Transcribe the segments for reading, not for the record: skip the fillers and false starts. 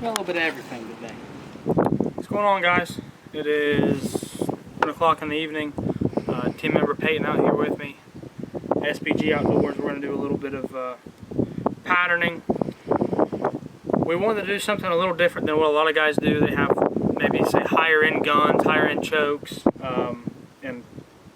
Smell a little bit of everything today. What's going on, guys? It is 1 o'clock in the evening. Team member Peyton out here with me. SPG Outdoors. We're going to do a little bit of patterning. We wanted to do something a little different than what a lot of guys do. They have maybe say higher end guns, higher end chokes, and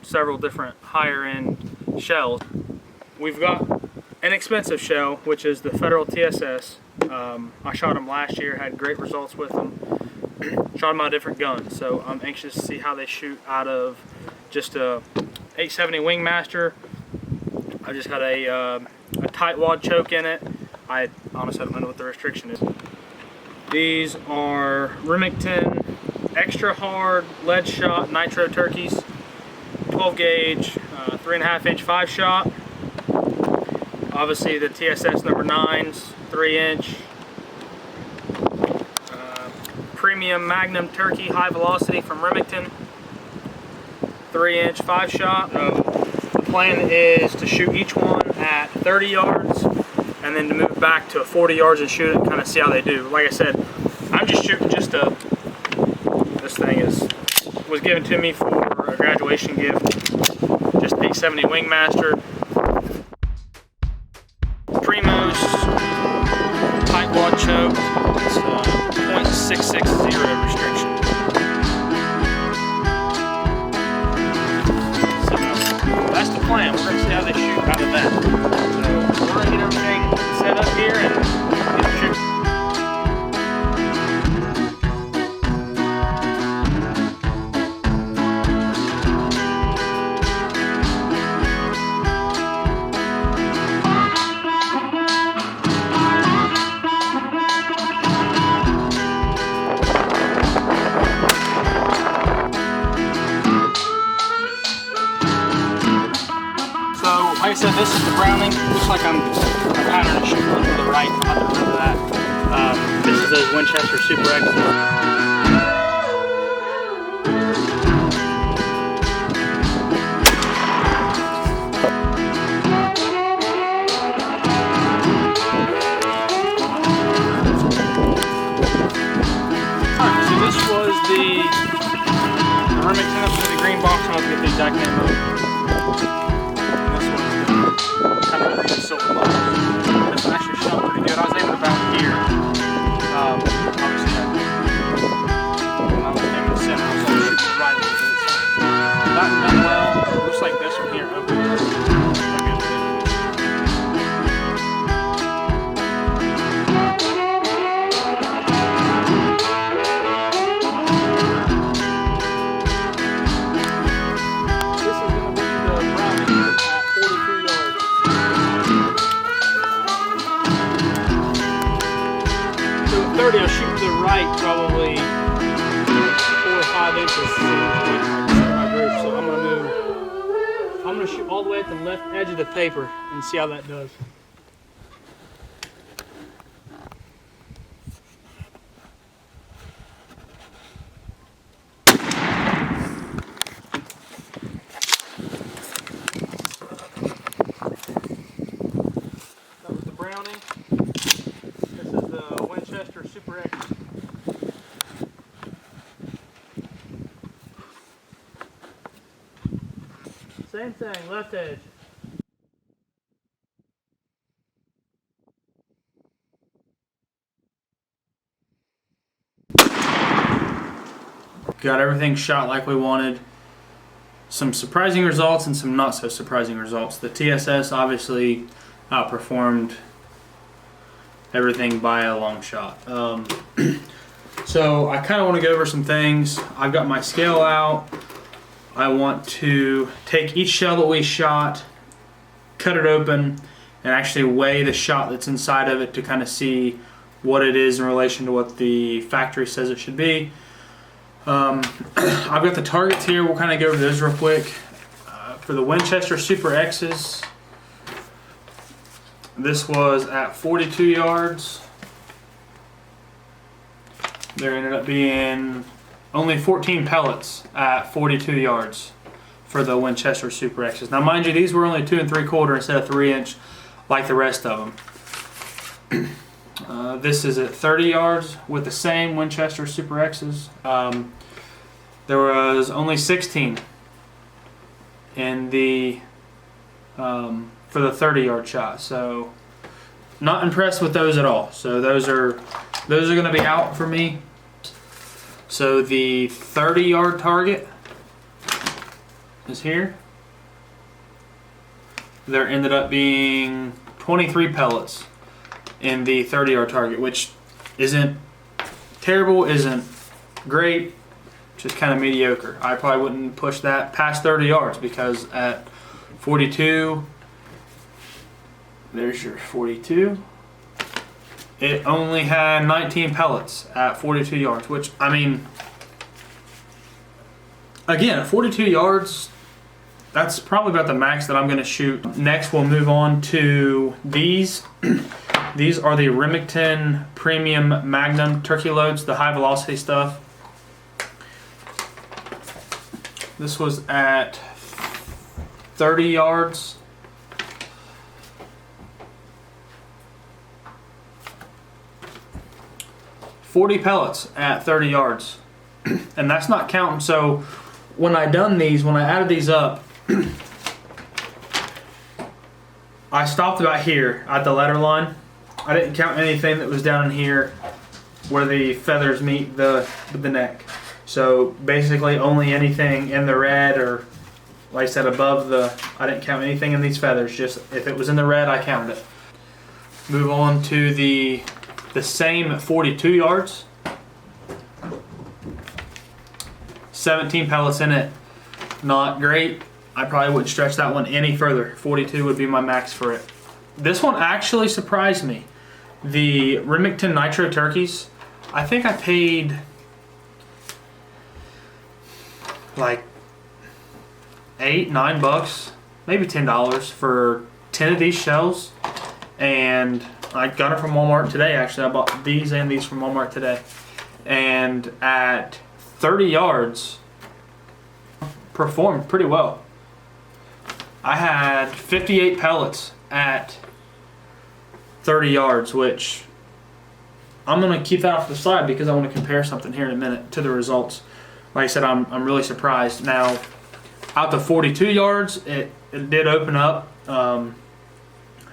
several different higher end shells. We've got an expensive shell, which is the Federal TSS. I shot them last year, had great results with them. Shot them out of different guns, so I'm anxious to see how they shoot out of just a 870 Wingmaster. I just got a tight wad choke in it. I honestly don't know what the restriction is. These are Remington extra hard lead shot nitro turkeys, 12 gauge, 3.5 inch 5 shot. Obviously the TSS number 9s, 3 inch. Premium Magnum turkey high velocity from Remington, 3 inch 5 shot. The plan is to shoot each one at 30 yards and then to move back to 40 yards and shoot it and kind of see how they do. Like I said, I'm just shooting this thing was given to me for a graduation gift, just 870 Wingmaster. Primo's tight wad choke. It's .660 restriction. So that's the plan. We're going to see how they shoot out of that. So we're going to get everything set up here and get them shooting. Like I said, this is the Browning. Looks like I'm patterning shooting to the right. I'll have to remember that. This is those Winchester Super X. Alright, so this was the Remington up to the green box. I'll get the exact name of it. Kind of green silver line. This one actually shot pretty good. I was able to bounce here. Obviously, when I was aiming the center, I was able to shoot it right a little bit. That one done well. Looks like this one here. This is going to be the Browning at 42 yards. So at 30, I'll shoot to the right probably 4 or 5 inches from my group. So I'm going to shoot all the way at the left edge of the paper and see how that does. That was the Browning. This is the Winchester Super X. Same thing, left edge. Got everything shot like we wanted. Some surprising results and some not so surprising results. The TSS obviously outperformed everything by a long shot. So I kind of want to go over some things. I've got my scale out. I want to take each shell that we shot, cut it open, and actually weigh the shot that's inside of it to kind of see what it is in relation to what the factory says it should be. I've got the targets here. We'll kind of go over those real quick. For the Winchester Super X's, this was at 42 yards. There ended up being only 14 pellets at 42 yards for the Winchester Super X's. Now mind you, these were only 2 3/4 instead of 3 inch like the rest of them. This is at 30 yards with the same Winchester Super X's. There was only 16 in the for the 30-yard shot, so not impressed with those at all. So those are going to be out for me. So the 30-yard target is here. There ended up being 23 pellets in the 30-yard target, which isn't terrible, isn't great, just kind of mediocre. I probably wouldn't push that past 30 yards because at 42, there's your 42. It only had 19 pellets at 42 yards, which, I mean, again, at 42 yards, that's probably about the max that I'm going to shoot. Next, we'll move on to these. These are the Remington Premium Magnum turkey loads, the high velocity stuff. This was at 30 yards. $40 pellets at 30 yards. And that's not counting. So when I added these up, I stopped about here at the letter line. I didn't count anything that was down in here where the feathers meet the neck. So basically only anything in the red, or like I said, above I didn't count anything in these feathers. Just if it was in the red, I counted it. Move on to the same at 42 yards. 17 pellets in it. Not great. I probably wouldn't stretch that one any further. 42 would be my max for it. This one actually surprised me. The Remington Nitro turkeys, I think I paid like $8-9, maybe $10 for 10 of these shells. And I got it from Walmart today, actually. I bought these and these from Walmart today. And at 30 yards, performed pretty well. I had 58 pellets at 30 yards, which I'm going to keep that off the side because I want to compare something here in a minute to the results. Like I said, I'm really surprised. Now, out to 42 yards, it did open up.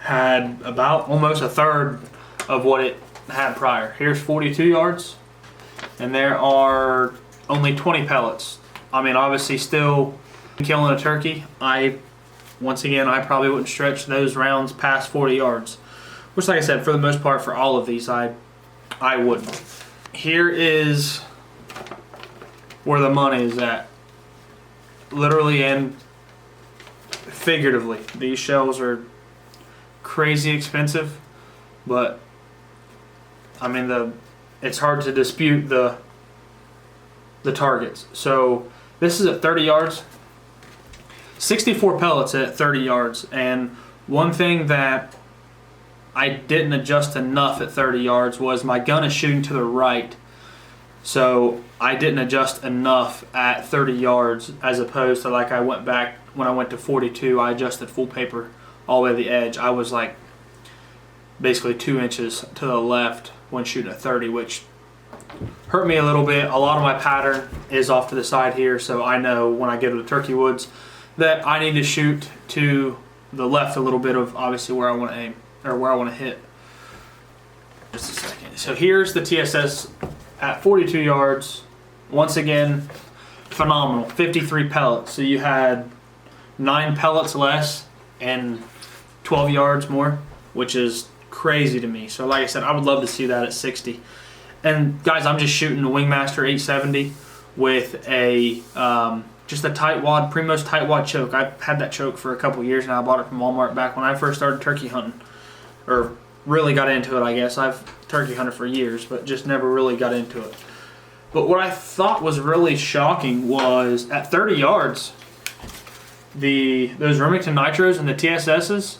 Had about almost a third of what it had prior. Here's 42 yards, and there are only 20 pellets. I mean, obviously still killing a turkey. Once again, I probably wouldn't stretch those rounds past 40 yards. Which, like I said, for the most part, for all of these, I wouldn't. Here is where the money is at. Literally and figuratively. These shells are crazy expensive, but I mean it's hard to dispute the targets. So this is at 30 yards. 64 pellets at 30 yards, and one thing that I didn't adjust enough at 30 yards was my gun is shooting to the right, so I didn't adjust enough at 30 yards as opposed to like I went back when I went to 42. I adjusted full paper all the way to the edge. I was like basically 2 inches to the left when shooting at 30, which hurt me a little bit. A lot of my pattern is off to the side here, so I know when I get to the turkey woods that I need to shoot to the left a little bit of obviously where I want to aim, or where I want to hit. Just a second. So here's the TSS at 42 yards. Once again, phenomenal. 53 pellets. So you had 9 pellets less and 12 yards more, which is crazy to me. So like I said, I would love to see that at 60. And guys, I'm just shooting the Wingmaster 870 with a just a tight wad, Primos tight wad choke. I've had that choke for a couple years now. I bought it from Walmart back when I first started turkey hunting, or really got into it, I guess. I've turkey hunted for years, but just never really got into it. But what I thought was really shocking was at 30 yards, those Remington Nitros and the TSSs,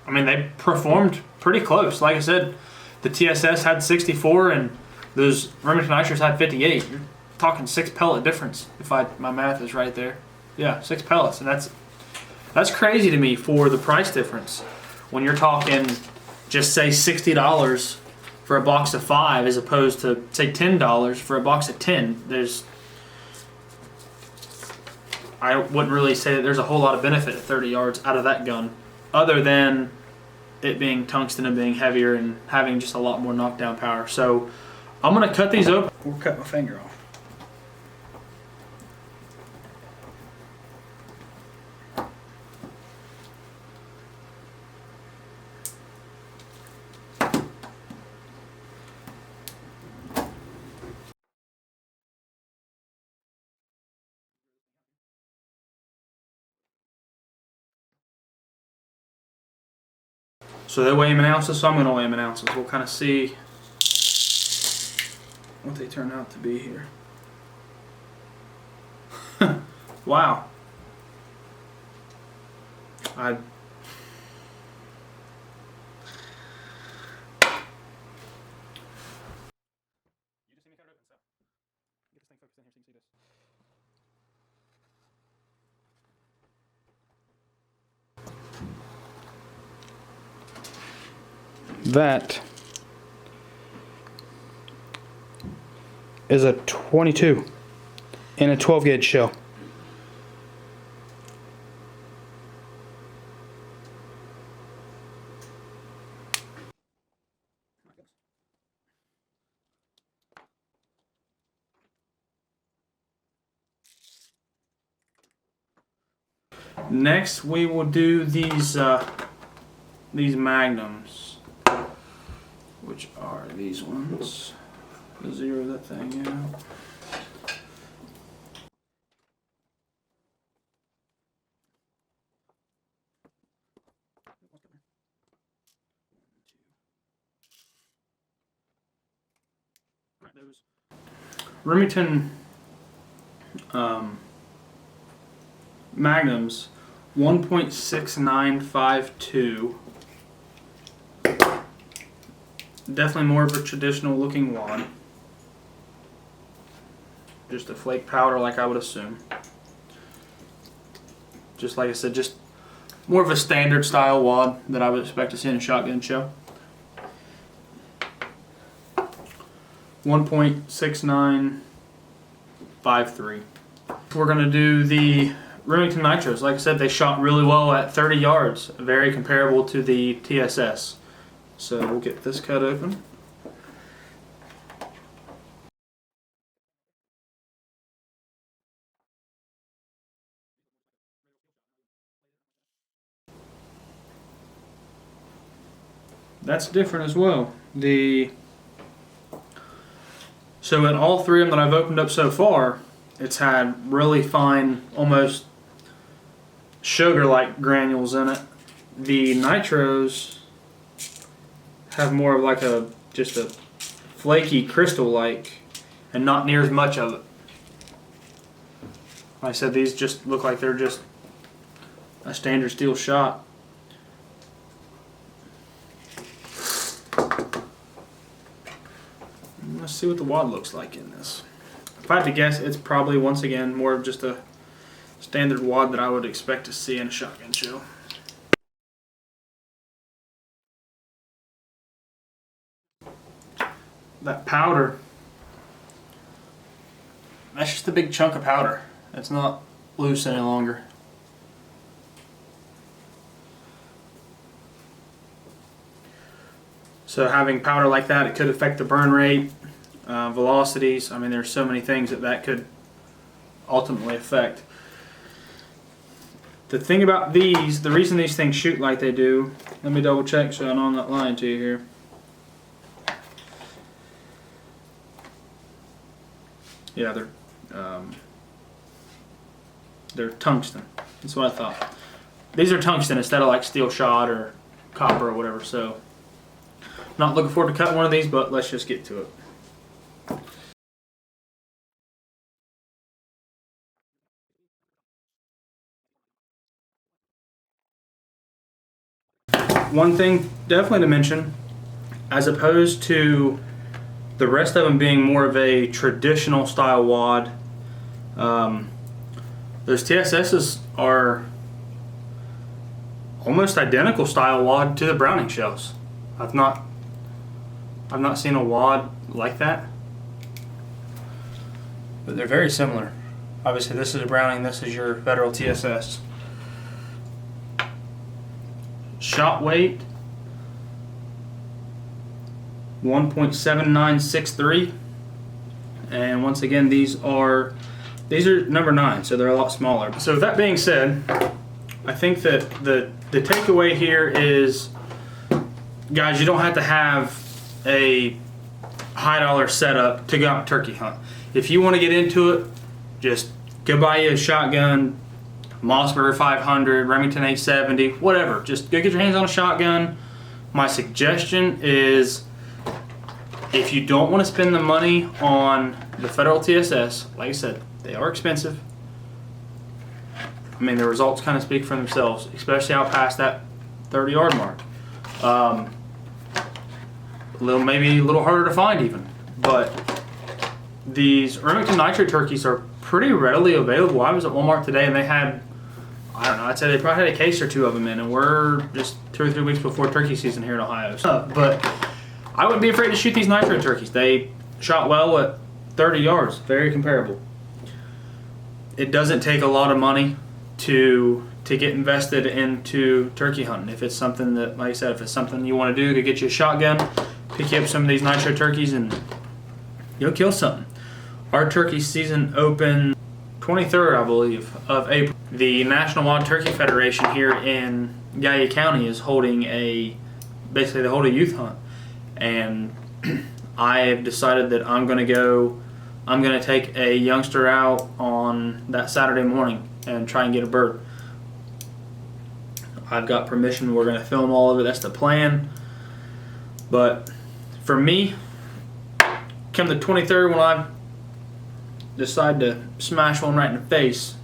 I mean, they performed pretty close. Like I said, the TSS had 64 and those Remington Nitros had 58. You're talking 6 pellet difference if my math is right there. Yeah, 6 pellets, and that's crazy to me for the price difference. When you're talking, just say $60 for a box of 5 as opposed to, say, $10 for a box of 10. I wouldn't really say that there's a whole lot of benefit at 30 yards out of that gun, other than it being tungsten and being heavier and having just a lot more knockdown power. So I'm going to cut these open or cut my finger off. So they weigh them in ounces, so I'm going to weigh them in ounces. We'll kind of see what they turn out to be here. Wow. That is a 22 in a 12 gauge shell. Next, we will do these magnums, which are these ones. Zero that thing out. Remington Magnums 1.6952. Definitely more of a traditional looking wad. Just a flake powder like I would assume. Just like I said, just more of a standard style wad that I would expect to see in a shotgun shell. 1.6953. We're going to do the Remington Nitros. Like I said, they shot really well at 30 yards, very comparable to the TSS. So we'll get this cut open. That's different as well. So in all three of them that I've opened up so far, it's had really fine, almost sugar-like granules in it. The Nitros have more of like just a flaky crystal-like, and not near as much of it. Like I said, these just look like they're just a standard steel shot. Let's see what the wad looks like in this. If I had to guess, it's probably, once again, more of just a standard wad that I would expect to see in a shotgun shell. That powder, that's just a big chunk of powder. It's not loose any longer. So having powder like that, it could affect the burn rate, velocities. I mean, there's so many things that could ultimately affect. The thing about these, the reason these things shoot like they do, let me double check so I know I'm not lying to you here. Yeah, they're tungsten. That's what I thought. These are tungsten instead of like steel shot or copper or whatever. So, not looking forward to cutting one of these, but let's just get to it. One thing definitely to mention, as opposed to the rest of them being more of a traditional style wad, those TSS's are almost identical style wad to the Browning shells. I've not I've not seen a wad like that, but they're very similar. Obviously this is a Browning, this is your Federal TSS. Shot weight 1.7963, and once again these are number 9, so they're a lot smaller. So with that being said, I think that the takeaway here is, guys, you don't have to have a high dollar setup to go out and turkey hunt. If you want to get into it, just go buy you a shotgun, Mossberg 500, Remington 870, whatever. Just go get your hands on a shotgun. My suggestion is, if you don't want to spend the money on the Federal TSS, like I said, they are expensive. I mean, the results kind of speak for themselves, especially out past that 30-yard mark. Maybe a little harder to find even, but these Remington nitrate turkeys are pretty readily available. I was at Walmart today and they had, I don't know, I'd say they probably had a case or two of them in, and we're just 2 or 3 weeks before turkey season here in Ohio. But I wouldn't be afraid to shoot these nitrate turkeys. They shot well at 30 yards, very comparable. It doesn't take a lot of money to get invested into turkey hunting. If it's something that, like I said, if it's something you want to do, to get you a shotgun, pick you up some of these nitro turkeys, and you'll kill something. Our turkey season opened 23rd, I believe, of April. The National Wild Turkey Federation here in Gallia County is holding basically they hold a youth hunt, and I have decided that I'm going to take a youngster out on that Saturday morning and try and get a bird. I've got permission. We're going to film all of it. That's the plan. But for me, come the 23rd, when I decide to smash one right in the face,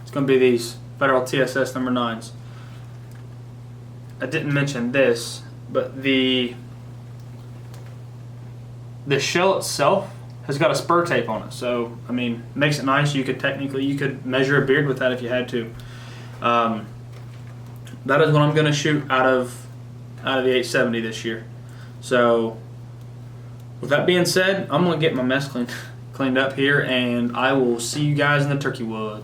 it's going to be these Federal TSS number 9s. I didn't mention this, but the shell itself has got a spur tape on it, so I mean, makes it nice. You could measure a beard with that if you had to. That is what I'm going to shoot out of the 870 this year. So with that being said, I'm going to get my mess cleaned up here, and I will see you guys in the turkey woods.